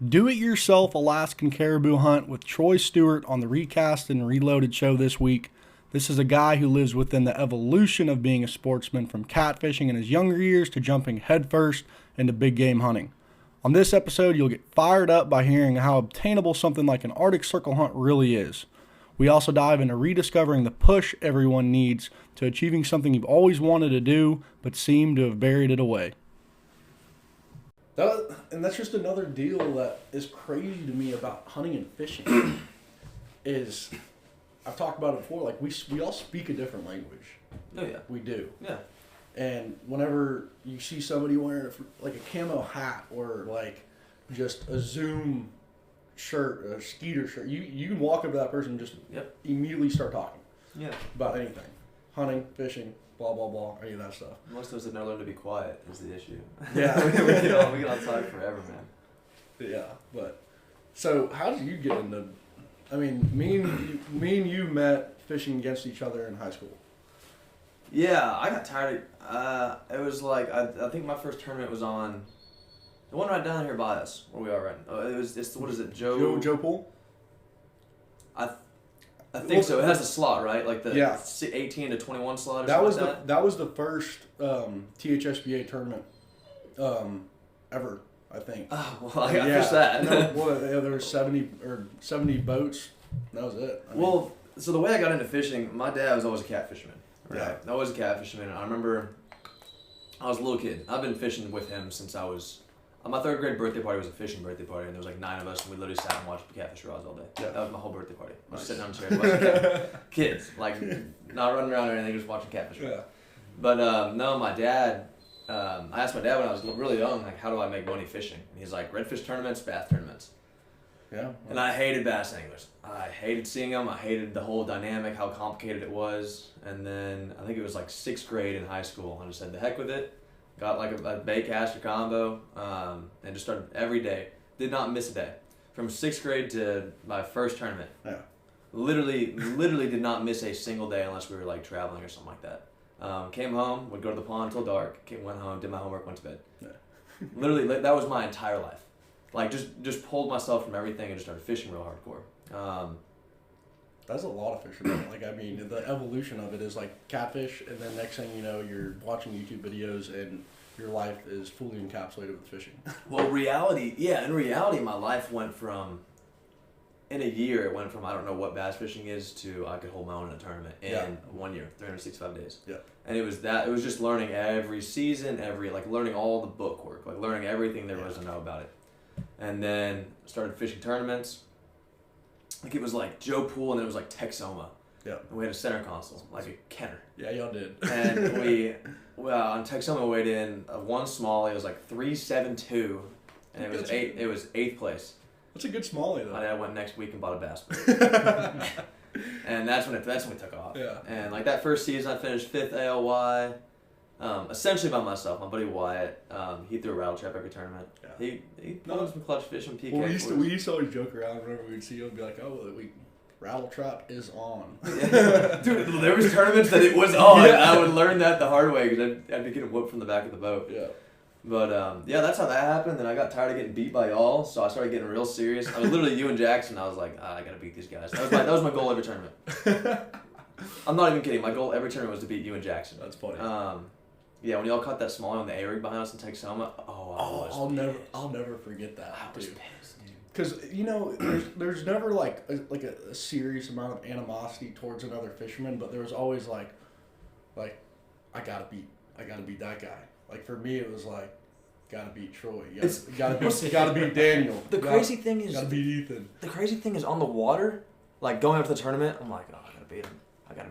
Do-it-yourself Alaskan Caribou hunt with Troy Stewart on the ReCasted and ReLoaded Show this week. This is a guy who lives within the evolution of being a sportsman, from catfishing in his younger years to jumping headfirst into big game hunting. On this episode, you'll get fired up by hearing how obtainable something like an Arctic Circle hunt really is. We also dive into rediscovering the push everyone needs to achieving something you've always wanted to do but seem to have buried it away. And that's just another deal that is crazy to me about hunting and fishing. Is I've talked about it before. Like we all speak a different language. Oh yeah, we do. Yeah. And whenever you see somebody wearing like a camo hat or like just a Zoom shirt, a Skeeter shirt, you can walk up to that person and just immediately start talking. Yeah. About anything, hunting, fishing. Blah, blah, blah, any of that stuff. Most of us have never learned to be quiet is the issue. Yeah. we get outside forever, man. Yeah, but... So, how did you get into... I mean, me and you met fishing against each other in high school. Yeah, I got tired of... it was like... I think my first tournament was on... The one right down here by us, where we are right now. What is it, Joe Pool? I think so. It has a slot, right? Like the 18 to 21 slot or something like that? That was the first THSBA tournament ever, I think. Oh, well, I fished that. There were 70 boats. That was it. So the way I got into fishing, my dad was always a catfisherman. Right? Yeah. Always a catfisherman. I remember I was a little kid. I've been fishing with him since I was... My third grade birthday party was a fishing birthday party, and there was like 9 of us, and we literally sat and watched catfish rods all day. Yeah. That was my whole birthday party. I was sitting on chairs watching kids, like not running around or anything, just watching catfish rods. Yeah. But no, my dad, I asked my dad when I was really young, like, how do I make money fishing? And he's like, redfish tournaments, bass tournaments. Yeah. And I hated bass anglers. I hated seeing them. I hated the whole dynamic, how complicated it was. And then I think it was like 6th grade in high school. I just said, the heck with it. Got like a bait caster combo, and just started every day. Did not miss a day. From 6th grade to my first tournament. Yeah. Literally did not miss a single day unless we were like traveling or something like that. Came home, would go to the pond until dark, went home, did my homework, went to bed. Yeah. Literally, that was my entire life. Like just pulled myself from everything and just started fishing real hardcore. That's a lot of fishing. Like, I mean, the evolution of it is like catfish, and then next thing you know, you're watching YouTube videos, and your life is fully encapsulated with fishing. Well, in reality, my life went from, in a year, it went from I don't know what bass fishing is to I could hold my own in a tournament in 1 year, 365 days. Yeah. And it was just learning every season, learning all the book work, like learning everything there was to know about it. And then started fishing tournaments. Like it was like Joe Pool, and then it was like Texoma. Yeah. And we had a center console, like a Kenner. Yeah, y'all did. And on Texoma we weighed in one small. It was like 372, and it was 8th place. That's a good smallie though. I went next week and bought a bass boat. And that's when we took off. Yeah. And like that first season, I finished 5th ALY. Essentially by myself. My buddy Wyatt, he threw a rattle trap every tournament. Yeah. He pulled some clutch fish and PK. Well, we used to always joke around whenever we'd see him and be like, oh, rattle trap is on. Yeah. Dude, there was tournaments that it was on. Yeah. I would learn that the hard way because I'd be getting whooped from the back of the boat. Yeah. But that's how that happened. Then I got tired of getting beat by y'all, so I started getting real serious. I was literally you and Jackson. I was like, I gotta beat these guys. That was my goal every tournament. I'm not even kidding. My goal every tournament was to beat you and Jackson. That's funny. Yeah, when y'all caught that small on the A-rig behind us in Texoma, I'll never forget that. I was pissed, dude. Because there's never like a serious amount of animosity towards another fisherman, but there was always like I gotta beat that guy. Like for me, it was like gotta beat Troy. Gotta beat Daniel. The crazy thing is gotta beat Ethan. The crazy thing is on the water, like going up to the tournament, I'm like, I gotta beat him. I gotta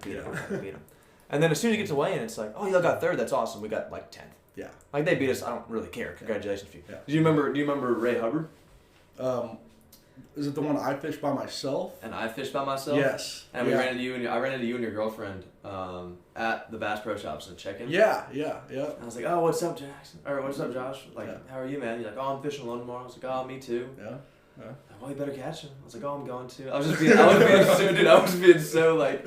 beat him. And then as soon as you get to weigh-in, it's like, oh, y'all got 3rd. That's awesome. We got like 10th. Yeah. Like they beat us. I don't really care. Congratulations to you. Yeah. Do you remember Ray Hubbard? Is it the one I fished by myself? And I fished by myself. Yes. And I ran into you and your girlfriend at the Bass Pro Shops and check-in. Yeah. I was like, oh, what's up, Jackson? Or what's up, Josh? Like, how are you, man? You're like, oh, I'm fishing alone tomorrow. I was like, oh, me too. Yeah. Well, you better catch him. I was like, oh, I'm going to. I was being so like.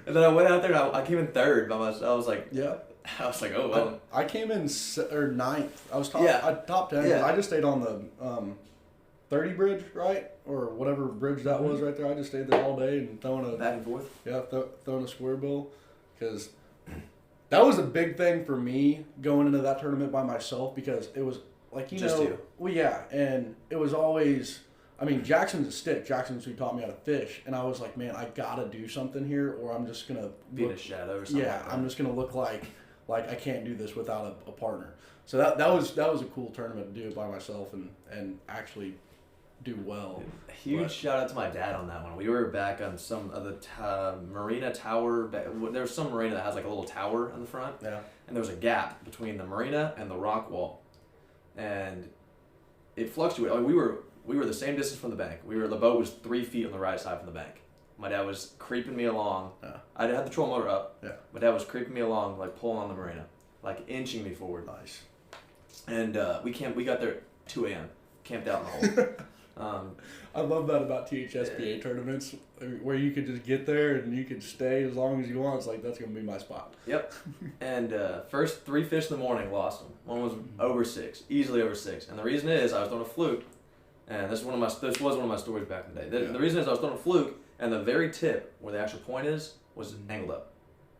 And then I went out there and I came in 3rd by myself. I was like, oh, well. I came in 9th. I was top 10. Yeah. I just stayed on the 30 bridge, right? Or whatever bridge that was right there. I just stayed there all day and throwing a... Back and forth? Yeah, throwing a square bill. Because that was a big thing for me going into that tournament by myself because it was, like, Just you. Well, yeah, and it was always... I mean, Jackson's a stick. Jackson's who taught me how to fish. And I was like, man, I got to do something here or I'm just going to... Be in a shadow or something like that. I'm just going to look like I can't do this without a partner. So that was a cool tournament to do it by myself and actually do well. A huge shout out to my dad on that one. We were back on some of the marina tower. There's some marina that has like a little tower on the front. Yeah. And there was a gap between the marina and the rock wall. And it fluctuated. Like we were the same distance from the bank. The boat was 3 feet on the right side from the bank. My dad was creeping me along. Yeah. I had the troll motor up. Yeah. My dad was creeping me along, like pulling on the marina, like inching me forward. Nice. And we got there at 2 a.m. Camped out in the hole. I love that about THSPA tournaments where you could just get there and you could stay as long as you want. It's like, that's going to be my spot. Yep. And first 3 fish in the morning, lost them. One was over 6, easily over 6. And the reason is I was throwing a fluke. And this was one of my stories back in the day. The reason is I was throwing a fluke, and the very tip where the actual point is was angled up.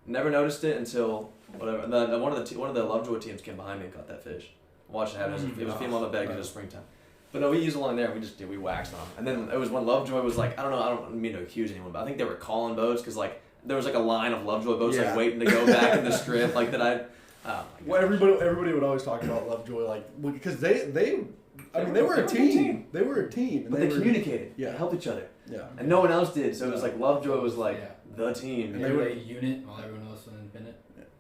Never noticed it until whatever. One of the Lovejoy teams came behind me and caught that fish. Watched it happen. It was a female on the bed because it was springtime. But no, we used along there and we waxed on them. And then it was when Lovejoy was like, I don't mean to accuse anyone, but I think they were calling boats because like there was like a line of Lovejoy boats like waiting to go back in the strip like that. Well, everybody would always talk about Lovejoy like because they were a team. They were a team. And but they communicated. Yeah. They helped each other. Yeah. And no one else did. So it was like Lovejoy was like the team. And they were a unit while everyone else was independent.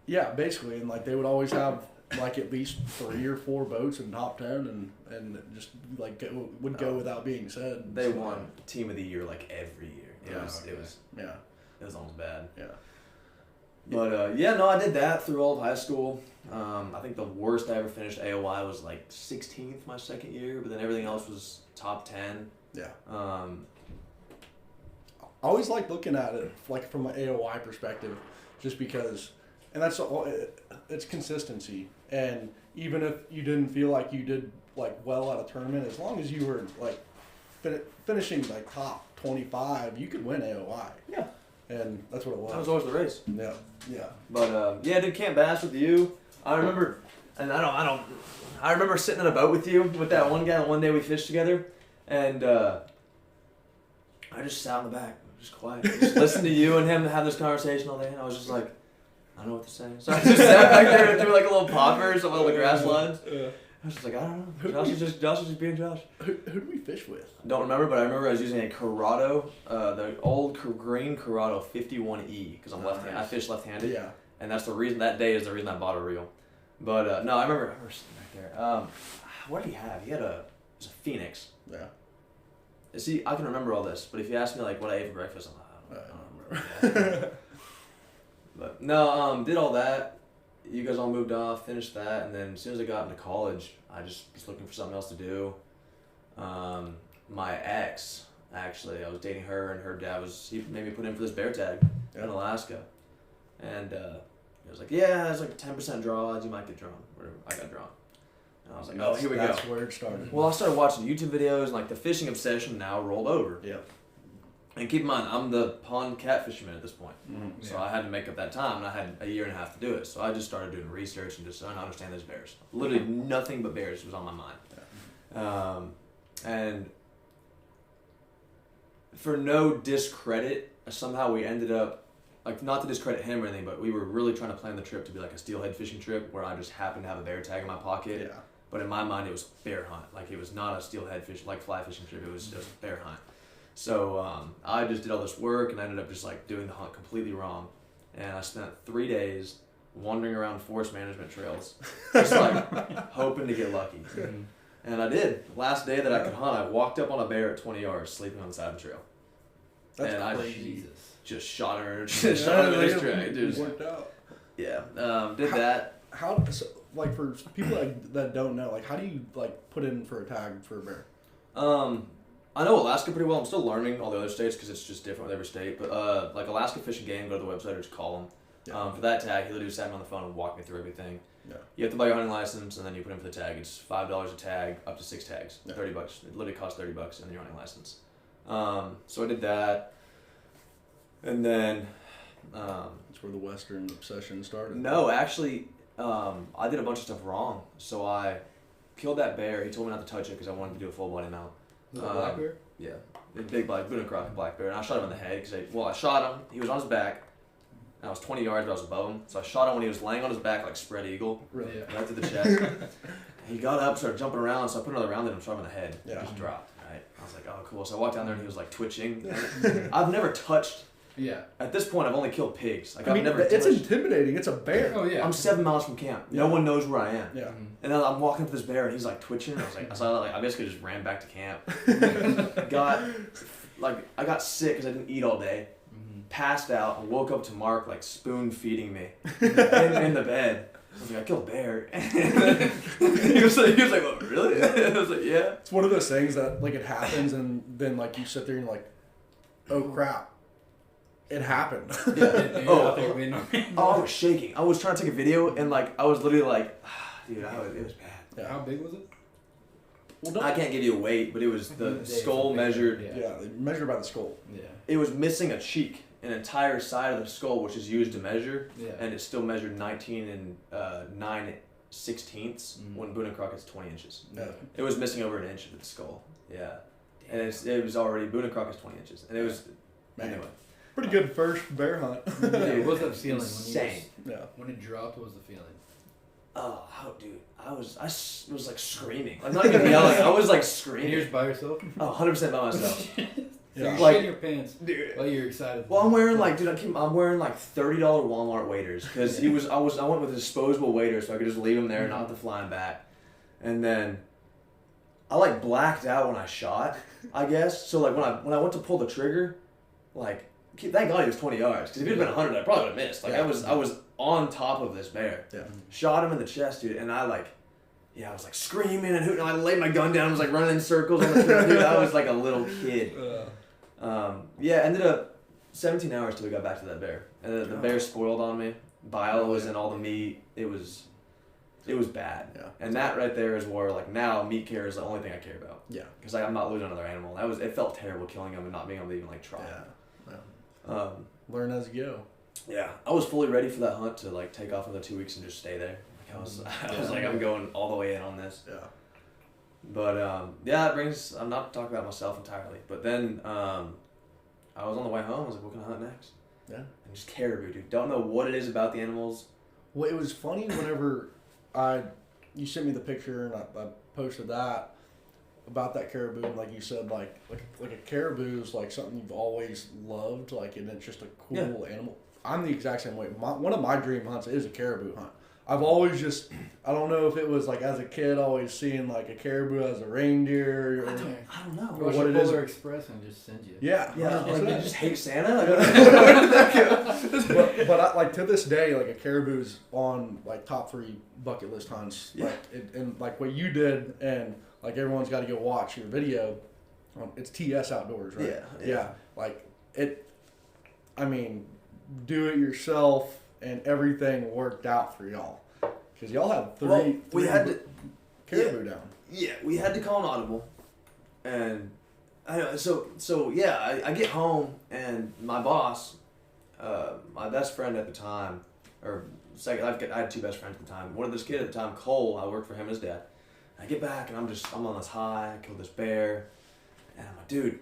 Yeah, basically. And like they would always have like at least 3 or 4 boats in top 10 and just like would go without being said. They won team of the year like every year. It was almost bad. Yeah. But I did that through all of high school. I think the worst I ever finished AOI was like 16th my second year, but then everything else was top 10. Yeah. I always like looking at it like from an AOI perspective, just because, and that's all. It's consistency, and even if you didn't feel like you did like well at a tournament, as long as you were like finishing like top 25, you could win AOI. Yeah. And that's what it was. That was always the race. Yeah, yeah. But I did Camp Bass with you. I remember, and I remember sitting in a boat with you with that one guy. One day we fished together, and I just sat in the back, just quiet, just listened to you and him have this conversation all day. And I was just like, I don't know what to say. So I just sat back there and threw like a little popper, some of the grass lines. I was just like, I don't know. Josh is just being Josh. Who do we fish with? Don't remember, but I remember I was using a Corrado, the old green Corrado 51E, because I'm left-handed. I fish left-handed. Yeah. And that's the reason, that day is the reason I bought a reel. But, no, I remember sitting back there. What did he have? It was a Phoenix. Yeah. See, I can remember all this, but if you ask me, like, what I ate for breakfast, I'm like, I don't remember. But, no, did all that. You guys all moved off, finished that, and then as soon as I got into college, I just was looking for something else to do. My ex, actually, I was dating her, and her dad he made me put in for this bear tag in Alaska. And he was like, yeah, there's like 10% draw odds, you might get drawn. Whatever. I got drawn. And I was like, oh, here we go. That's where it started. Well, I started watching YouTube videos, and like the fishing obsession now rolled over. Yeah. And keep in mind, I'm the pond cat fisherman at this point. Mm-hmm. So I had to make up that time, and I had a year and a half to do it. So I just started doing research and just trying to understand those bears. Literally nothing but bears was on my mind. Yeah. And for no discredit, somehow we ended up, like, not to discredit him or anything, but we were really trying to plan the trip to be like a steelhead fishing trip where I just happened to have a bear tag in my pocket. Yeah. But in my mind, it was bear hunt. Like, it was not a steelhead fish, like fly fishing trip. It was just bear hunt. So I just did all this work and I ended up just like doing the hunt completely wrong. And I spent 3 days wandering around forest management trails, just like hoping to get lucky. Mm-hmm. And I did. Last day that I could hunt, I walked up on a bear at 20 yards, sleeping on the side of the trail. That's and crazy. I just shot her, shot her with this track. It worked out. Yeah, did that. How, like, for people that don't know, like, how do you like put in for a tag for a bear? I know Alaska pretty well. I'm still learning all the other states because it's just different with every state. But like Alaska Fish and Game, go to the website or just call them. Yeah. For that tag, he literally sat me on the phone and walked me through everything. Yeah. You have to buy your hunting license, and then you put in for the tag. It's $5 a tag, up to 6 tags, Yeah. $30. It literally costs $30 and your hunting license. So I did that, and then That's where the Western obsession started. no, actually, I did a bunch of stuff wrong. So I killed that bear. He told me not to touch it because I wanted to do a full body mount. Was it a black bear? Yeah, a big black Boone and Crockett black bear, and I shot him in the head because I shot him. He was on his back. And I was 20 yards, but I was above him. So I shot him when he was laying on his back like spread eagle, Really? Yeah. right to the chest. He got up, started jumping around, so I put another round in him, shot him in the head. Yeah. Just dropped. Right. I was like, oh cool. So I walked down there and he was like twitching. I've never touched. Yeah. At this point, I've only killed pigs. Like I mean, I've never. it's touched. intimidating. It's a bear. Oh yeah. I'm 7 miles from camp. No one knows where I am. Yeah. And then I'm walking up to this bear and he's like twitching. And I was like, I basically just ran back to camp. I got sick because I didn't eat all day. Passed out. I woke up to Mark like spoon feeding me in the bed. I was like, I killed a bear. he was like, oh, really? I was like, yeah. It's one of those things that like it happens and then like you sit there and you're like, oh crap, it happened. Oh, I was shaking. I was trying to take a video and like I was literally like, dude, it was bad. Yeah. How big was it? Well, I can't give you a weight, but it was the skull measured. Yeah, they measure by the skull. Yeah. It was missing a cheek, an entire side of the skull, which is used to measure, Yeah. and it still measured 19 and 9/16 when Boone and Crockett's 20 inches. Yeah. It was missing over an inch of its skull. Yeah, and it was already Boone and Crockett's 20 inches, and it was anyway. Pretty good first bear hunt. Yeah, what was that feeling Insane. when it dropped? What was the feeling? Oh, dude, I was like screaming, like not even yelling. I was like And screaming. you're just by yourself? Oh, 100% by myself. You're Like- shitting your pants Dude. while you're excited. Well, I'm wearing like, dude, I'm wearing like $30 Walmart waders because I went with disposable waders so I could just leave them there and not have to fly them back. And then I like blacked out when I shot, I guess. So like when I went to pull the trigger, like thank God he was 20 yards because if he'd been 100, I probably would have missed. Like I was on top of this bear. Yeah. Shot him in the chest, dude, and I was like screaming and hooting. I laid my gun down. I was like running in circles on the trail, dude. I was like a little kid. Ended up 17 hours till we got back to that bear, and the bear spoiled on me. Bile was in all the meat. It was bad. Yeah. And that right there is where like now meat care is the only thing I care about. Yeah. Because like I'm not losing another animal. It felt terrible killing him and not being able to even like try. Yeah. Learn as you go. Yeah. I was fully ready for that hunt to like take off another 2 weeks and just stay there. I was like, I'm going all the way in on this. Yeah. But I'm not talking about myself entirely. But then I was on the way home. I was like, what can I hunt next? Yeah. And just caribou, dude. Don't know what it is about the animals. Well, it was funny whenever you sent me the picture and I posted that about that caribou, and like you said, like a caribou is like something you've always loved, like, and it's just a cool animal. I'm the exact same way. One of my dream hunts is a caribou hunt. I've always just, I don't know if it was like as a kid always seeing like a caribou as a reindeer or I don't know. Watch what the it is. Polar Express and just send you. Yeah. Like, you just hate Santa? Like, but I, like to this day, like a caribou's on like top 3 bucket list hunts. Yeah. Like and like what you did, and like everyone's got to go watch your video. It's TS Outdoors, right? Yeah. Like it. I mean, do it yourself, and everything worked out for y'all because y'all had three we had to caribou down. Yeah, we had to call an audible, and I I get home and my boss, my best friend at the time, or second, I had 2 best friends at the time. One of this kid at the time, Cole, I worked for him and his dad. I get back and I'm on this high. I killed this bear, and I'm like, dude,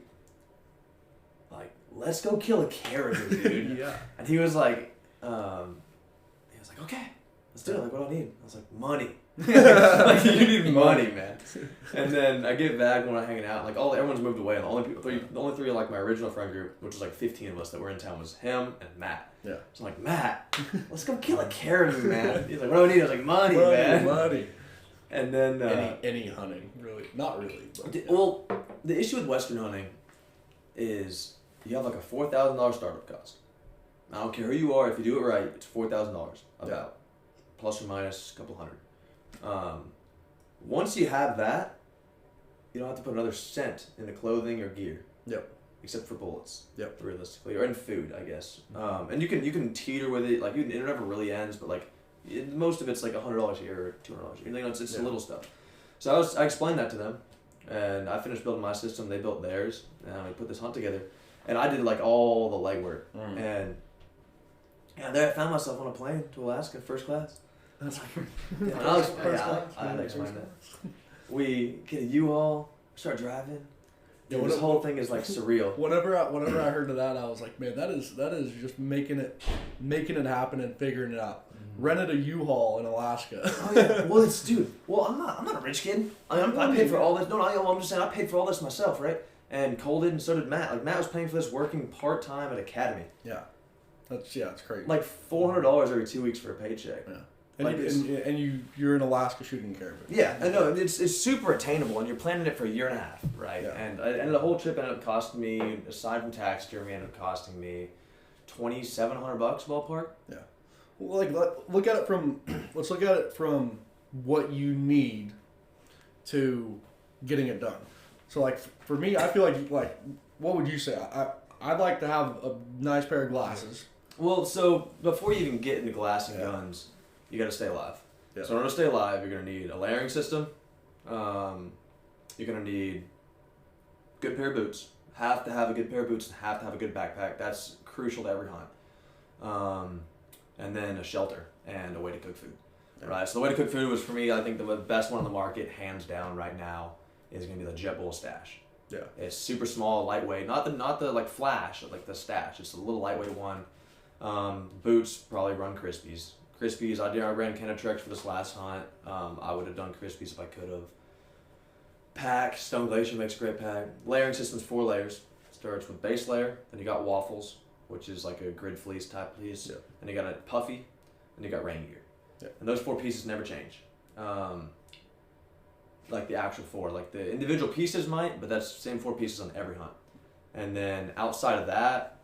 like let's go kill a caribou, dude. Yeah. And he was like, okay, let's do it. Like, what do I need? I was like, money. Like, you need money, man. And then I get back when I'm hanging out. Like, everyone's moved away. And the only three like my original friend group, which was like 15 of us that were in town, was him and Matt. Yeah. So I'm like, Matt, let's go kill a caribou, man. He's like, what do I need? I was like, money, man. Money. And then any hunting, really, not really. But, well, the issue with Western hunting is you have like a $4,000 startup cost. I don't care who you are. If you do it right, it's $4,000 about, plus or minus a couple hundred. Once you have that, you don't have to put another cent into clothing or gear. Yep. Except for bullets. Yep. Realistically, or in food, I guess. And you can teeter with it. Like it never really ends, but like most of it's like $100 a year or $200 a year. You know, it's little stuff. So I explained that to them, and I finished building my system. They built theirs, and we put this hunt together. And I did like all the legwork, and there I found myself on a plane to Alaska, first class. That's I had to explain that. We get a U-Haul, start driving. Dude, this whole thing is like surreal. Whenever I heard of that, I was like, man, that is just making it happen and figuring it out. Rented a U-Haul in Alaska. Oh yeah. Well, dude. Well, I'm not a rich kid. I paid for all this. No, I'm just saying I paid for all this myself, right? And Cole did, and so did Matt. Like Matt was paying for this working part time at Academy. Yeah, it's crazy. Like $400 every 2 weeks for a paycheck. Yeah. And you're in Alaska shooting caribou. Yeah, I know. It's super attainable, and you're planning it for a year and a half, right? Yeah. And the whole trip ended up costing me, aside from taxidermy, ended up costing me $2,700 ballpark. Yeah. Well, like let's look at it from what you need to getting it done. So like for me, I feel like what would you say? I'd like to have a nice pair of glasses. Well, so before you even get into glass and guns, you got to stay alive. Yeah. So in order to stay alive, you're going to need a layering system. You're going to need a good pair of boots. Have to have a good pair of boots and have to have a good backpack. That's crucial to every hunt. And then a shelter and a way to cook food. Yeah. Right. So the way to cook food was, for me, I think the best one on the market, hands down right now, is going to be the JetBull Stash. Yeah. It's super small, lightweight. Not the like Flash, like the Stash. It's a little lightweight one. Boots, probably run Crispies. I ran Kennetreks for this last hunt. I would have done Crispies if I could have. Pack, Stone Glacier makes a great pack. Layering system's 4 layers. Starts with base layer, then you got waffles, which is like a grid fleece type piece. Yeah. And you got a puffy, and you got rain gear. Yeah. And those 4 pieces never change. Like the actual 4. Like the individual pieces might, but that's the same 4 pieces on every hunt. And then outside of that,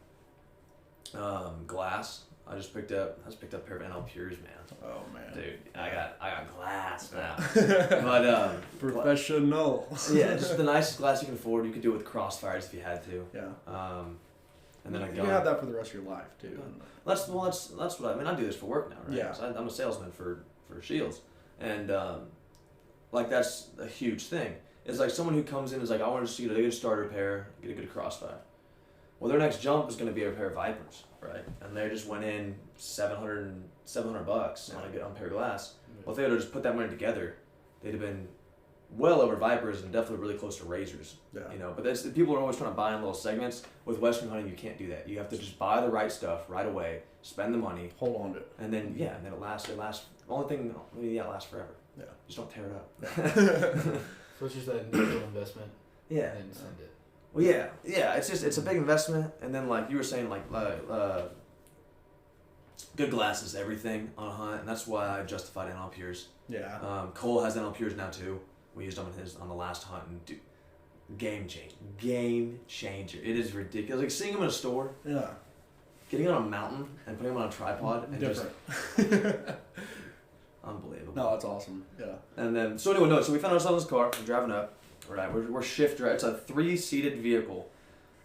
glass. I just picked up a pair of NL Pures, man. Oh man, dude, I got glass now. But professional. Yeah, just the nicest glass you can afford. You could do it with Crossfires if you had to. Yeah. And then you can have that for the rest of your life too. That's what I mean. I do this for work now, right? Yeah. So I'm a salesman for Shields, and like that's a huge thing. It's like someone who comes in and is like, I want to see a good starter pair, get a good Crossfire. Well, their next jump is going to be a pair of Vipers, right? And they just went in $700 on a good pair of glass. Well, if they would have just put that money together, they'd have been well over Vipers and definitely really close to Razors. Yeah. You know, but people are always trying to buy in little segments. With Western hunting, you can't do that. You have to just buy the right stuff right away, spend the money, hold on to it, and then it lasts. It lasts. The only thing, it lasts forever. Yeah. Just don't tear it up. So it's just that initial investment. Yeah. And send it. Well, yeah. It's a big investment, and then like you were saying, like good glass is everything on a hunt, and that's why I justified NL Pures. Yeah. Cole has NL Pures now too. We used them on the last hunt, and game changer. It is ridiculous. Like seeing them in a store. Yeah. Getting on a mountain and putting them on a tripod and different. Just unbelievable. No, that's awesome. Yeah. And then so we found ourselves in this car. We're driving up. Right, we're shift drive. It's a 3-seated vehicle,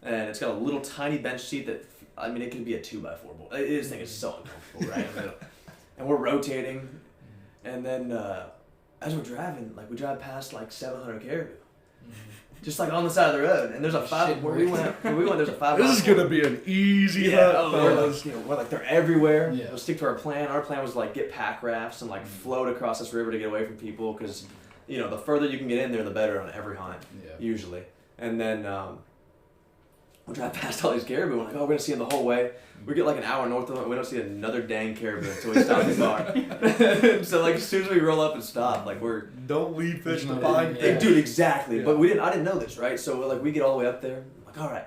and it's got a little tiny bench seat that, I mean, it could be a 2x4 board. This thing is so uncomfortable, right? And we're rotating, and then as we're driving, like we drive past like 700 caribou, just like on the side of the road. And there's a 5 where we went. There's a 5. This is gonna be an easy hunt. We're like they're everywhere. Yeah. We'll stick to our plan. Our plan was like get pack rafts and like float across this river to get away from people because. You know, the further you can get in there, the better on every hunt, usually. And then we drive past all these caribou. We're like, we're going to see them the whole way. We get like an hour north of it. We don't see another dang caribou until we stop the car. So, like, as soon as we roll up and stop, like, we're... Don't leave fish to find fish. Dude, exactly. Yeah. But I didn't know this, right? So, like, we get all the way up there. I'm like, all right,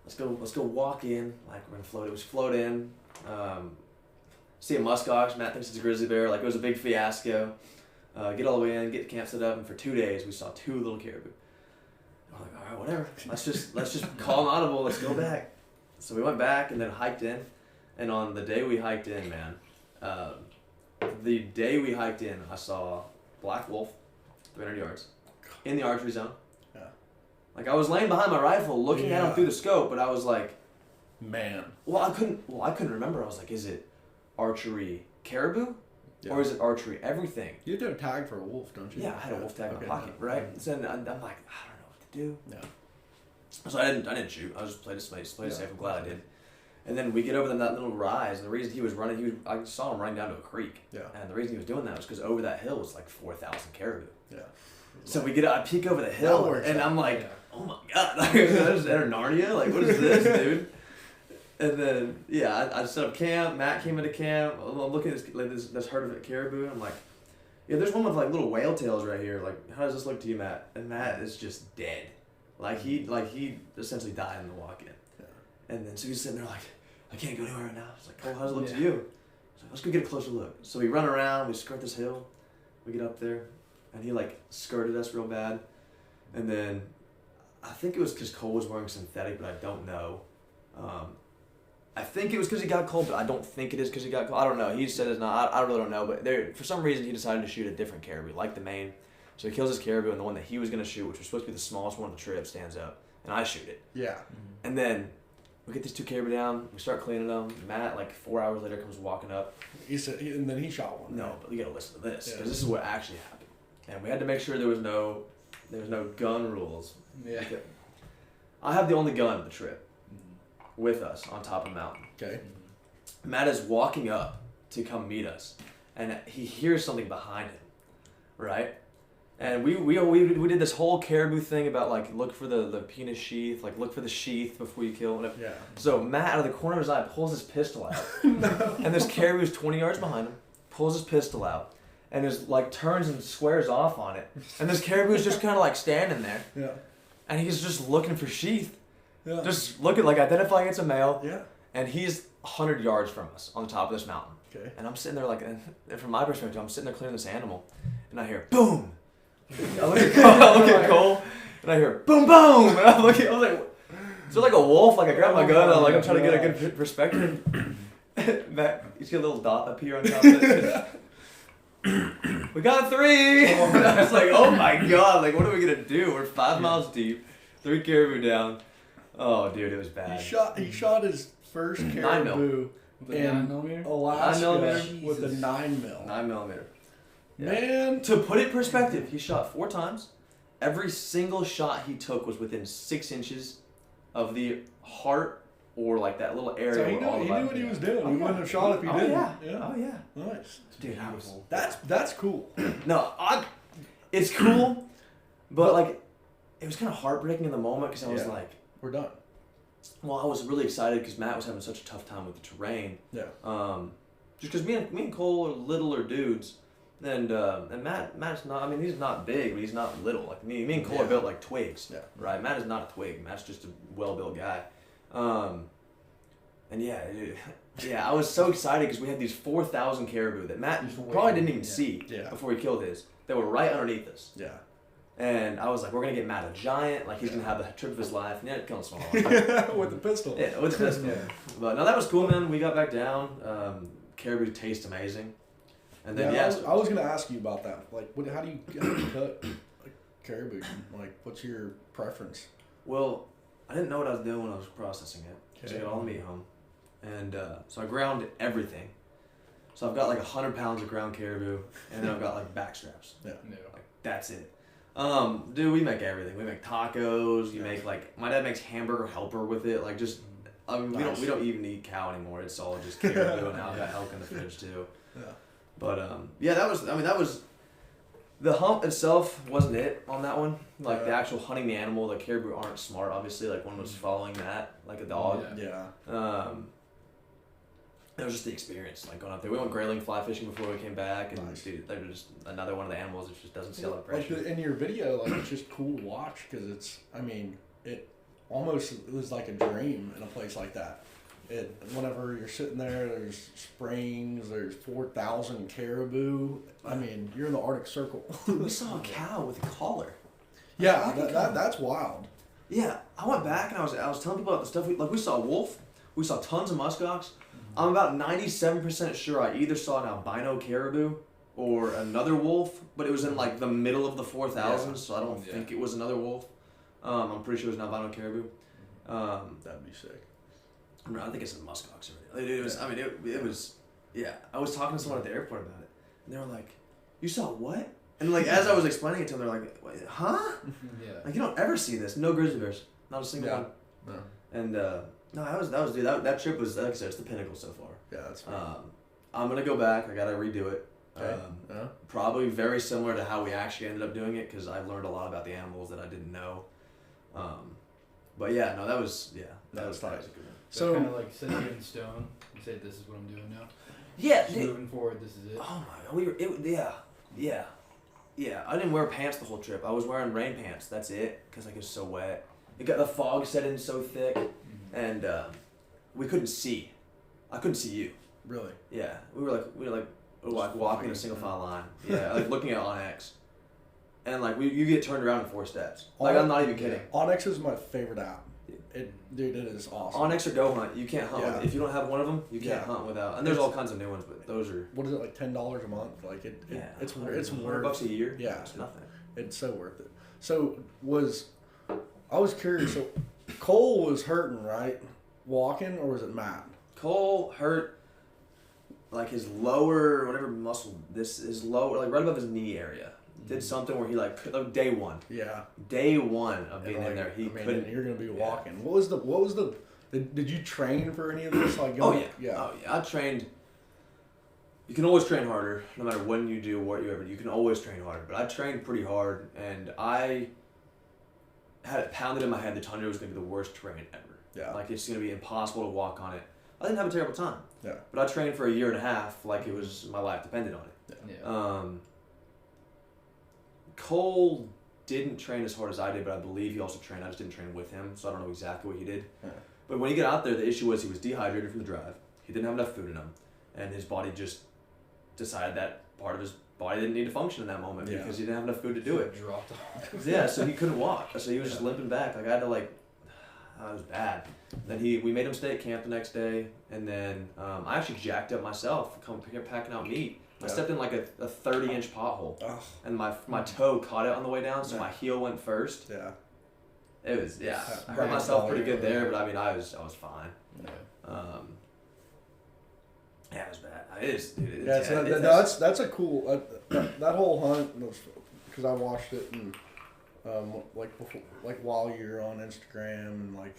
let's go walk in. Like, we're going to float. It was float in. See a muskox. Matt thinks it's a grizzly bear. Like, it was a big fiasco. Get all the way in, get the camp set up, and for 2 days we saw 2 little caribou. I'm like, all right, whatever. Let's just call an audible. Let's go back. So we went back and then hiked in, and on the day we hiked in, man, I saw black wolf, 300 yards, in the archery zone. Yeah. Like I was laying behind my rifle, looking at him through the scope, but I was like, man. I couldn't remember. I was like, is it archery caribou? Yeah. Or is it archery? Everything. You do a tag for a wolf, don't you? Yeah, I had a wolf tag in my pocket, right? So then I'm like, I don't know what to do. Yeah. So I didn't shoot. I just played it safe. I'm glad I did. And then we get over that little rise, and the reason he was running, I saw him running down to a creek. Yeah. And the reason he was doing that was because over that hill was like 4,000 caribou. Yeah. So I peek over the hill, and I'm like, oh my god, like, I just entered Narnia? Like, what is this, dude? And then, I set up camp. Matt came into camp. I'm looking at this herd of caribou, and I'm like, yeah, there's one with like little whale tails right here. Like, how does this look to you, Matt? And Matt is just dead. Like he essentially died in the walk-in. Yeah. And then so he's sitting there like, I can't go anywhere right now. He's like, Cole, how does it look to you? I was like, let's go get a closer look. So we run around, we skirt this hill, we get up there, and he like skirted us real bad. And then I think it was because Cole was wearing synthetic, but I don't know. I think it was because he got cold, but I don't think it is because he got cold. I don't know. He said it's not. I really don't know. But for some reason, he decided to shoot a different caribou, like the main. So he kills his caribou, and the one that he was going to shoot, which was supposed to be the smallest one on the trip, stands up. And I shoot it. Yeah. Mm-hmm. And then we get these two caribou down. We start cleaning them. Matt, like 4 hours later, comes walking up. And then he shot one. No, but you got to listen to this, because this is what actually happened. And we had to make sure there was no gun rules. Yeah. I have the only gun of the trip with us on top of the mountain. Okay. Matt is walking up to come meet us, and he hears something behind him, right? And we did this whole caribou thing about like look for the penis sheath, like look for the sheath before you kill it. Yeah. So Matt, out of the corner of his eye, pulls his pistol out, and this caribou's 20 yards behind him, pulls his pistol out, and is like turns and squares off on it, and this caribou's just kind of like standing there. Yeah. And he's just looking for sheath. Yeah. Just looking, like identifying it's a male. Yeah. And he's 100 yards from us on the top of this mountain. Okay. And I'm sitting there like, and from my perspective, I'm sitting there clearing this animal, and I hear boom. I look at Cole, and I hear boom, boom. And I was like, so like a wolf. Like I grab my gun, and I'm trying to get a good perspective. Matt, you see a little dot up here on top of it. We got 3. And I was like, oh my god, like what are we gonna do? We're 5 miles deep, 3 caribou down. Oh dude, it was bad. He shot his first caribou in Alaska with a 9mm. 9mm. Yeah. Man, to put it in perspective, he shot 4 times. Every single shot he took was within 6 inches of the heart or like that little area. So he knew what he was doing. He wouldn't have shot if he didn't. Yeah. Yeah. Oh yeah. Nice. Dude, that's cool. No, it's cool, but like it was kind of heartbreaking in the moment because I was like, we're done. Well, I was really excited because Matt was having such a tough time with the terrain. Yeah. Just because me and Cole are littler dudes, and Matt's not. I mean, he's not big, but he's not little. Like me and Cole are built like twigs. Yeah. Right. Matt is not a twig. Matt's just a well-built guy. And I was so excited because we had these 4,000 caribou that Matt probably didn't even see before he killed his. They were right underneath us. Yeah. And I was like, we're going to get Matt a giant. Like, he's going to have the trip of his life. And killing small. With the pistol. Yeah, with the pistol. Yeah. But no, that was cool, man. We got back down. Caribou taste amazing. And then, I was going to ask you about that. Like, how do you cut caribou? Like, what's your preference? Well, I didn't know what I was doing when I was processing it. Okay. So I got all the meat home. And so I ground everything. So I've got like 100 pounds of ground caribou, and then I've got like back straps. Yeah. Like, that's it. Dude, we make everything. We make tacos. You make like my dad makes hamburger helper with it. Like just, I mean, we don't even eat cow anymore. It's all just caribou, and now I've got elk in the fridge too. Yeah. But that was the hump itself wasn't it on that one. Like the actual hunting the animal. The caribou aren't smart, obviously. Like one was following Matt like a dog. Yeah. It was just the experience, like going out there. We went grayling fly fishing before we came back, and dude, they were just another one of the animals that just doesn't see a lot of pressure. Like in your video, like it's just cool to watch because it's, I mean, it was like a dream in a place like that. Whenever you're sitting there, there's springs, there's 4,000 caribou. I mean, you're in the Arctic Circle. We saw a cow with a collar. Yeah, that's wild. Yeah, I went back and I was telling people about the stuff we saw a wolf, we saw tons of muskox. I'm about 97% sure I either saw an albino caribou or another wolf, but it was in like the middle of the 4,000, so I don't think it was another wolf. I'm pretty sure it was an albino caribou. That'd be sick. I think it's in muskox already. It was. I mean, it was. Yeah, I was talking to someone at the airport about it, And they were like, "You saw what?" And like as I was explaining it to them, they're like, "Wait, huh?" Yeah. Like you don't ever see this. No grizzly bears. Not a single one. No. And no, that was dude. That trip was, like I said, it's the pinnacle so far. Yeah, that's fine. I'm gonna go back. I gotta redo it. Okay. Probably very similar to how we actually ended up doing it because I learned a lot about the animals that I didn't know. But yeah, no, that was tight. That was a good one. So kind of like set you in stone. You say, "This is what I'm doing now." Yeah. Just moving forward, this is it. Oh my God, yeah. I didn't wear pants the whole trip. I was wearing rain pants. That's it, because like it was so wet. It got the fog set in so thick, and we couldn't see. I couldn't see you. really, Yeah, we were like walking a single file line. Yeah, like looking at Onyx, and like you get turned around in 4 steps. Like I'm not even kidding. Onyx is my favorite app. Dude, it is awesome. Onyx or Go Hunt, you can't hunt. Yeah. If you don't have one of them, you can't Yeah. hunt without. And there's all kinds of new ones, but those are. What is it, like $10 a month? Like it's $100 worth. $100 a year. Yeah. It's nothing. It's so worth it. So I was curious. So Cole was hurting, right? Walking, or was it Matt? Cole hurt like his lower whatever muscle. This is lower, like right above his knee area. Did something where he like day one Yeah. Day one of being And, in there, he couldn't. You're gonna be walking. What was the? Did you train for any of this? Like Oh yeah. yeah. Oh yeah. I trained. You can always train harder, no matter when you do what you ever do. You can always train harder, but I trained pretty hard, and I had it pounded in my head the tundra was gonna be the worst terrain ever. Yeah. Like it's gonna be impossible to walk on it. I didn't have a terrible time. Yeah. But I trained for a year and a half, like it was my life depended on it. Yeah. Cole didn't train as hard as I did, but I believe he also trained. I just didn't train with him, so I don't know exactly what he did. Yeah. But when he got out there, the issue was he was dehydrated from the drive. He didn't have enough food in him, and his body just decided that part of his body didn't need to function in that moment because he didn't have enough food to do it. Dropped off. Yeah, so he couldn't walk. So he was just limping back. Like I had to it was bad. Then we made him stay at camp the next day, and then I actually jacked up myself, packing out meat. I stepped in like a 30-inch pothole, and my toe caught it on the way down, so my heel went first. Yeah. It was I hurt myself pretty good there, but I mean I was fine. Yeah. Yeah, it was bad. It is, dude. Yeah, so that's a cool that whole hunt was because I watched it and while you're on Instagram and like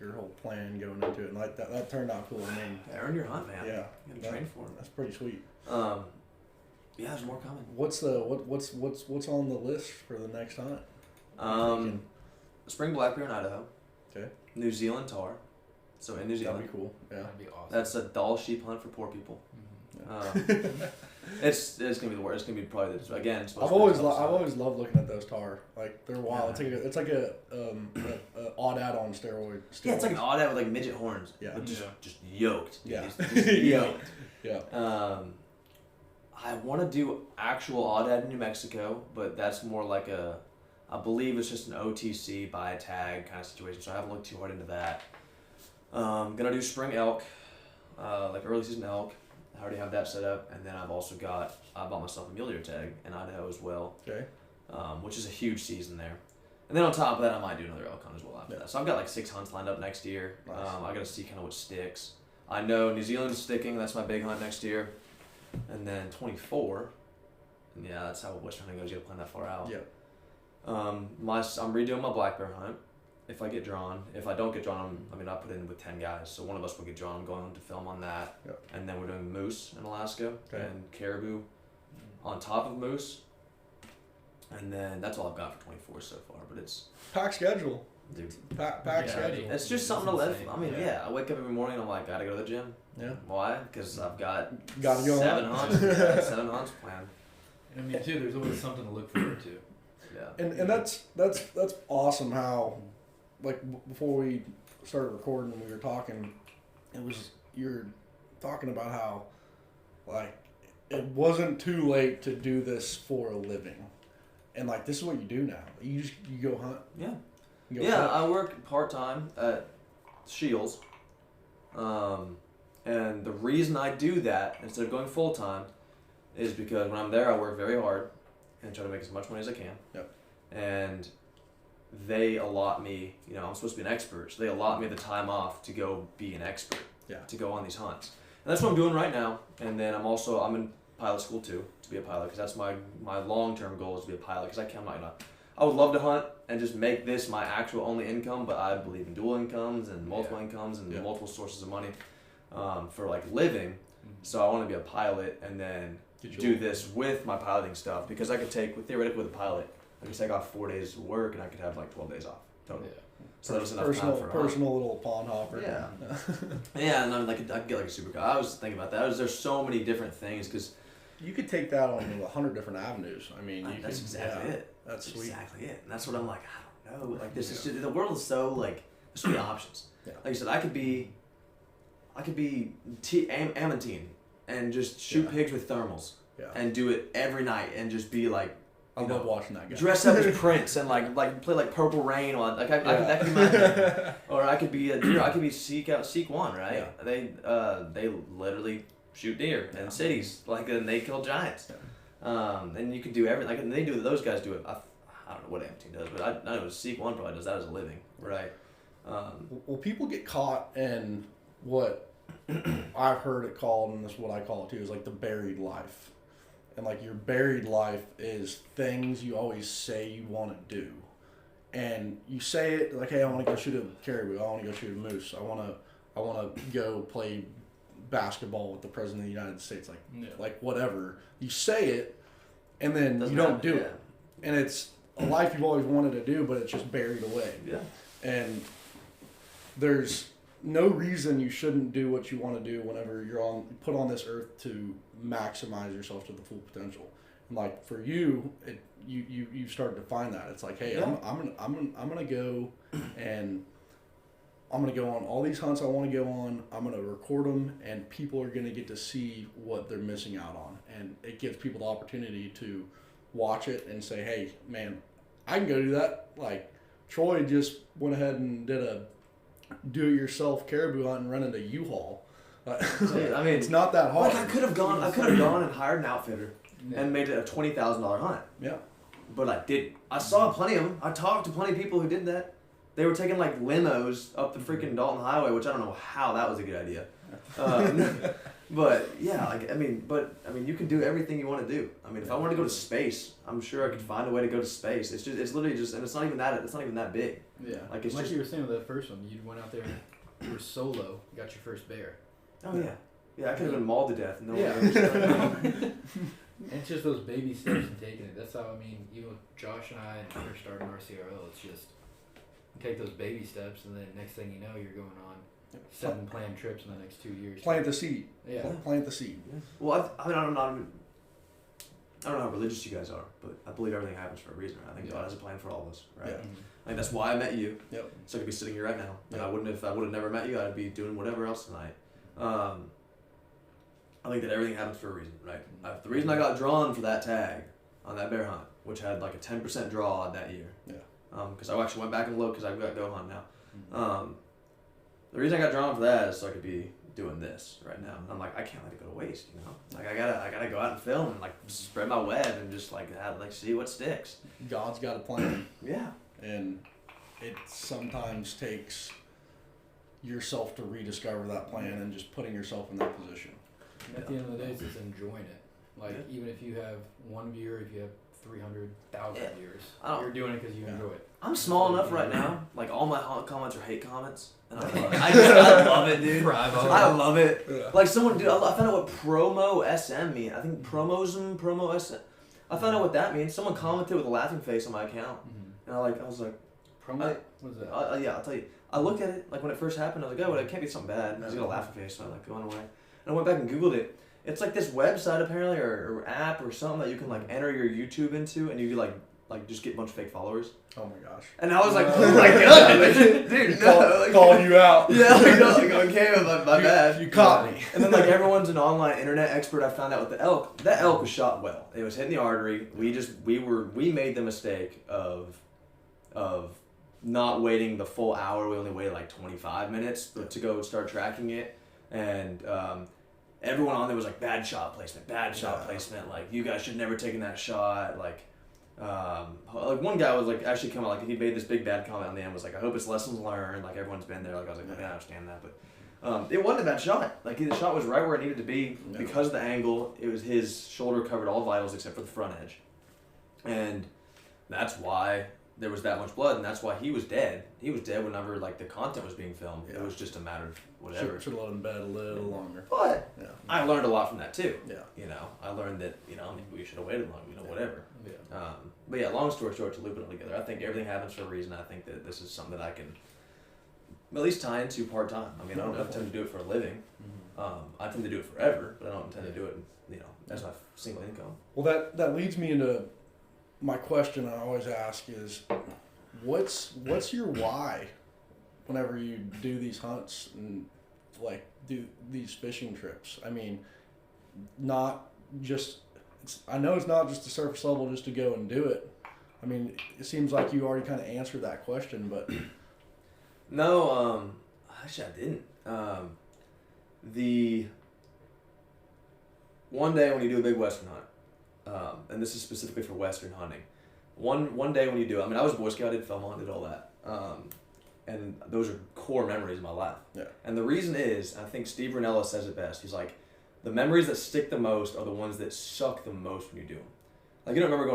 your whole plan going into it and like that turned out cool. I mean, earn your hunt, man. Yeah, you gotta train for it. That's pretty sweet. Yeah, there's more coming. What's on the list for the next hunt? Spring black bear in Idaho. Okay. New Zealand tar. So in New Zealand. That'd be cool. Yeah. That'd be awesome. That's a Dall sheep hunt for poor people. Mm-hmm. It's gonna be the worst. It's gonna be probably again. I've always loved looking at those tar. Like they're wild. Yeah. It's like a odd ad on steroid. Yeah, it's like an odd ad with like midget horns. Yeah. But just yoked. Yeah. Just yoked. Yeah. I want to do actual aoudad in New Mexico, but that's more like I believe it's just an OTC buy a tag kind of situation, so I haven't looked too hard into that. Gonna do spring elk, like early season elk. I already have that set up, and then I bought myself a mule deer tag in Idaho as well. Okay. Which is a huge season there. And then on top of that, I might do another elk hunt as well after that. So I've got like 6 hunts lined up next year. Nice. I got to see kind of what sticks. I know New Zealand's sticking. That's my big hunt next year. And then 24. And yeah, that's how Western hunting goes. You got to plan that far out. Yep. I'm redoing my black bear hunt. If I get drawn. If I don't get drawn, I put in with 10 guys. So one of us will get drawn. I'm going to film on that. Yep. And then we're doing moose in Alaska. Okay. And caribou on top of moose. And then that's all I've got for 24 so far. But it's... Pack schedule. Dude. Pack schedule. It's just something to live. I wake up every morning and I'm like, gotta go to the gym. Yeah. Why? Because I've got Gotta go 7 on. hunts. Yeah, 7 hunts planned. I mean, too, there's always something to look forward to. Yeah. And that's awesome how, like, before we started recording, we were talking, you're talking about how, like, it wasn't too late to do this for a living. And, like, this is what you do now. You go hunt. Yeah. You go Yeah, hunt. I work part-time at Shields. And the reason I do that, instead of going full-time, is because when I'm there, I work very hard and try to make as much money as I can. Yep. And they allot me, I'm supposed to be an expert, so they allot me the time off to go be an expert, Yeah. to go on these hunts. And that's what I'm doing right now. And then I'm pilot school too, to be a pilot, because that's my long-term goal is to be a pilot, because I would love to hunt and just make this my actual only income, but I believe in dual incomes and multiple incomes and multiple sources of money for like living. So I want to be a pilot and then do this with my piloting stuff, because I could theoretically with a pilot, I could take off 4 days of work and I could have like 12 days off total. Yeah. So that was enough time for a hunt. Personal little pond hopper. Yeah. Yeah, and I could get like a supercar. I was thinking about that. There's so many different things, because You could take that on 100 different avenues. I mean, that's exactly it. That's sweet. Exactly it. And that's what I'm like, I don't know. Like this is just, the world is so like there's so many options. Yeah. Like you said, I could be Amantine and just shoot pigs with thermals and do it every night and just be like, I love watching that guy. dress up as Prince and like play like Purple Rain or like that could be my thing. Or I could be Seek One, right? Yeah. They literally shoot deer in cities, like, and they kill giants. Yeah. And you can do everything. Like, and they do. Those guys do it. I don't know what Amazon does, but I know Seek One probably does that as a living, right? Well, people get caught in what I've heard it called, and this is what I call it too, is like the buried life. And like your buried life is things you always say you want to do. And you say it like, hey, I want to go shoot a caribou. I want to go shoot a moose. I want to go play basketball with the president of the United States. Like whatever. You say it, and then you don't do it. And it's a life you've always wanted to do, but it's just buried away. Yeah. And there's no reason you shouldn't do what you want to do whenever you're put on this earth to maximize yourself to the full potential. And like for you, you started to find that. It's like, hey, I'm gonna go and I'm gonna go on all these hunts I want to go on. I'm gonna record them, and people are gonna get to see what they're missing out on. And it gives people the opportunity to watch it and say, hey, man, I can go do that. Like Troy just went ahead and did a do-it-yourself caribou hunt and run into U-Haul. I mean, it's not that hard. Like I could have gone and hired an outfitter and made it a $20,000 hunt. Yeah. But I didn't. I saw plenty of them. I talked to plenty of people who did that. They were taking like limos up the freaking Dalton Highway, which I don't know how that was a good idea. But yeah, I mean, you can do everything you want to do. I mean, if I wanted to go to space, I'm sure I could find a way to go to space. It's literally just, and it's not even that big. Yeah. Like it's like just, you were saying with that first one, you went out there, you were solo, got your first bear. Oh yeah. Yeah, I could have been mauled to death. No one And it's just those baby steps and taking it. That's how, I mean, even with Josh and I, and first started RCRL, it's just you take those baby steps, and then next thing you know, you're going on 7 planned trips in the next 2 years. Plant the seed. Yeah. Plant the seed. Well, I don't know how religious you guys are, but I believe everything happens for a reason. I think God has a plan for all of us, right? Yeah. I think that's why I met you. Yep. So I could be sitting here right now. And I would have never met you, I'd be doing whatever else tonight. I think that everything happens for a reason, right? The reason I got drawn for that tag on that bear hunt, which had like a 10% draw that year. Yeah. Because I actually went back and looked because I've got go hunt now. The reason I got drawn for that is so I could be doing this right now. I'm like, I can't let it go to waste, you know? Like I gotta go out and film and like spread my web and just like see what sticks. God's got a plan. Yeah. And it sometimes takes yourself to rediscover that plan and just putting yourself in that position. At the end of the day, it's just enjoying it. Like, even if you have 1 viewer, if you have 300,000 viewers, you're doing it because you enjoy it. I'm small enough right now. Like, all my comments are hate comments. And I love it, dude. I love it. Yeah. Like, someone, dude, I found out what promo SM mean. I think promo SM. I found out what that means. Someone commented with a laughing face on my account. And I was like, promo? What is that? Yeah, I'll tell you. I looked at it, like, when it first happened, I was like, oh, well, it can't be something bad. And I was got a laughing face, so I going away. And I went back and Googled it. It's like this website apparently, or app or something that you can like enter your YouTube into, and you can like just get a bunch of fake followers. Oh my gosh! And I was like, oh my god, dude, calling you out. Yeah, okay, my bad. You caught me. And then like everyone's an online internet expert. I found out with the elk. That elk was shot well. It was hitting the artery. We made the mistake of not waiting the full hour. We only waited like 25 minutes to go start tracking it, and everyone on there was like, bad shot placement, like, you guys should never taken that shot, like one guy was like, actually come out, like, he made this big bad comment on the end, was like, I hope it's lessons learned, like, everyone's been there, like, I was like, I understand that, but, It wasn't a bad shot. Like the shot was right where it needed to be because of the angle. It was his shoulder covered all vitals except for the front edge, and that's why there was that much blood, and that's why he was dead. He was dead whenever like the content was being filmed. Yeah. It was just a matter of whatever. Should have let him bed a little longer. But I learned a lot from that too. Yeah. I learned that maybe we should have waited longer. Whatever. Yeah. But yeah, long story short, to loop it all together, I think everything happens for a reason. I think that this is something that I can at least tie into part time. I mean, I don't intend to do it for a living. I intend to do it forever, but I don't intend to do it, as my single income. Well, that leads me into my question I always ask is, what's your why whenever you do these hunts and like do these fishing trips? I mean, not just, I know it's not just the surface level just to go and do it. I mean, it seems like you already kind of answered that question, but. No, actually I didn't. The one day when you do a big Western hunt, and this is specifically for Western hunting, one day when you do it, I mean, I was a Boy Scout, did film on, did all that. And those are core memories of my life. Yeah. And the reason is, I think Steve Ranella says it best. He's like, the memories that stick the most are the ones that suck the most when you do them. Like, you don't remember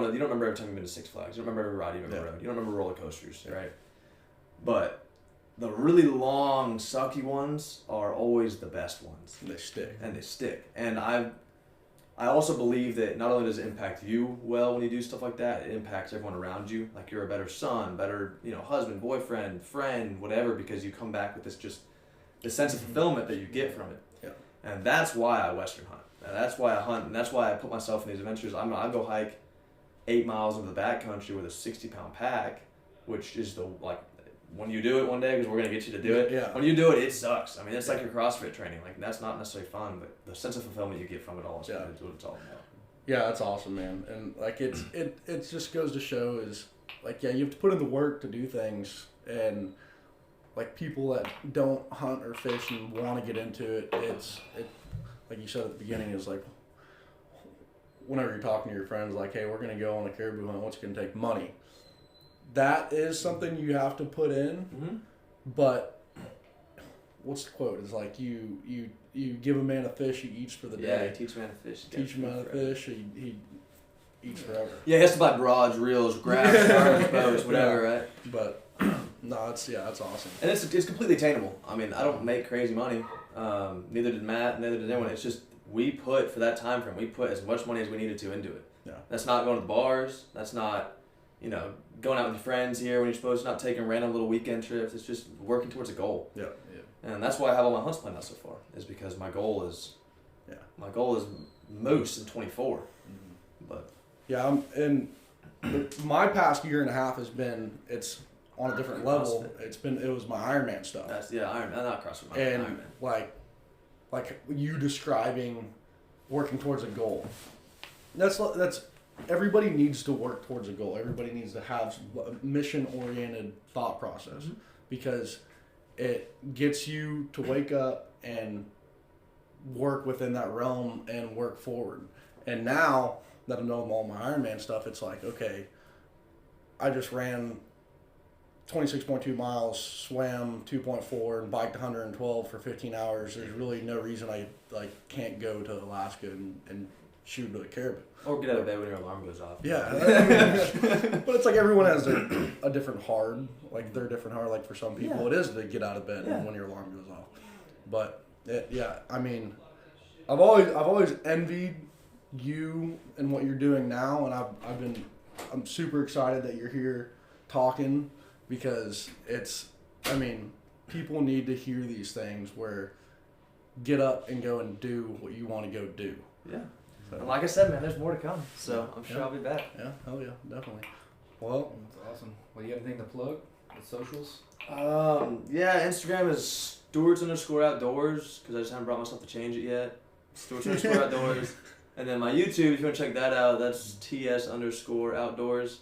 every time you've been to Six Flags. You don't remember every ride you've ever rode. You don't remember roller coasters, right? But the really long, sucky ones are always the best ones. They stick. And they stick. And I also believe that not only does it impact you well when you do stuff like that, it impacts everyone around you. Like, you're a better son, better, husband, boyfriend, friend, whatever, because you come back with this sense of fulfillment that you get from it. Yeah. And that's why I Western hunt. And that's why I hunt, and that's why I put myself in these adventures. I go hike 8 miles into the backcountry with a 60-pound pack, which is when you do it one day, because we're going to get you to do it. Yeah. When you do it, it sucks. I mean, it's like your CrossFit training. Like, that's not necessarily fun, but the sense of fulfillment you get from it all is what it's all about. Yeah, that's awesome, man. And like, it just goes to show is like, you have to put in the work to do things, and like people that don't hunt or fish and want to get into it, it like you said at the beginning, is like, whenever you're talking to your friends, like, hey, we're going to go on a caribou hunt, what's going to take? Money. That is something you have to put in, but what's the quote? It's like you give a man a fish, he eats for the day. Yeah, teach a man to fish. Teach a man to fish, he eats forever. Yeah, he has to buy rods, reels, grabs, stars, bows, whatever, right? But no, that's awesome. And it's completely attainable. I mean, I don't make crazy money. Neither did Matt, neither did anyone. It's just we put, for that time frame, we put as much money as we needed to into it. Yeah. That's not going to the bars. That's not, going out with your friends here when you're supposed to, not taking random little weekend trips. It's just working towards a goal. Yeah. And that's why I have all my hunts planned out so far, is because my goal is moose in 24. But yeah, and my past year and a half has been, it's on a different level. It was my Ironman stuff. Ironman, not CrossFit. And Ironman. like you describing working towards a goal. That's everybody needs to work towards a goal. Everybody needs to have a mission-oriented thought process, because it gets you to wake up and work within that realm and work forward. And now that I'm doing all my Ironman stuff, it's like, okay, I just ran 26.2 miles, swam 2.4, and biked 112 for 15 hours. There's really no reason I can't go to Alaska and shoot a caribou. Or get out of bed when your alarm goes off. Yeah. But it's like everyone has a different hard. Like, they're different hard. Like, for some people, it is to get out of bed when your alarm goes off. But, I mean, I've always envied you and what you're doing now, and I'm super excited that you're here talking, because people need to hear these things where get up and go and do what you want to go do. Yeah. And like I said, man, there's more to come, so I'm sure I'll be back. Yeah, hell yeah, definitely. Well, that's awesome. Well, you have anything to plug? The socials? Instagram is Stewarts_outdoors, because I just haven't brought myself to change it yet. Stewarts_outdoors. And then my YouTube, if you want to check that out, that's TS_outdoors.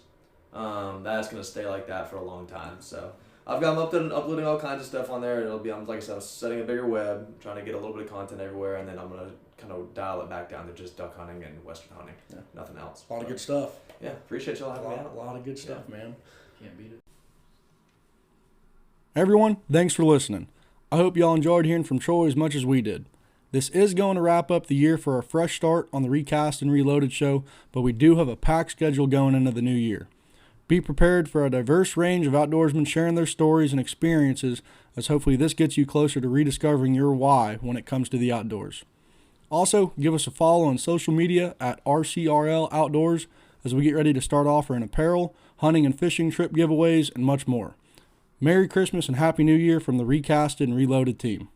That's going to stay like that for a long time. So I've got uploading all kinds of stuff on there. It'll be, like I said, I'm setting a bigger web, trying to get a little bit of content everywhere, and then I'm going to kind of dial it back down to just duck hunting and Western hunting. Yeah. Nothing else. A lot of good stuff. Yeah, appreciate y'all having me out. A lot of good stuff, man. Can't beat it. Everyone, thanks for listening. I hope y'all enjoyed hearing from Troy as much as we did. This is going to wrap up the year for a fresh start on the Recast and Reloaded Show, but we do have a packed schedule going into the new year. Be prepared for a diverse range of outdoorsmen sharing their stories and experiences, as hopefully this gets you closer to rediscovering your why when it comes to the outdoors. Also, give us a follow on social media at RCRL Outdoors as we get ready to start offering apparel, hunting and fishing trip giveaways, and much more. Merry Christmas and Happy New Year from the Recasted and Reloaded team.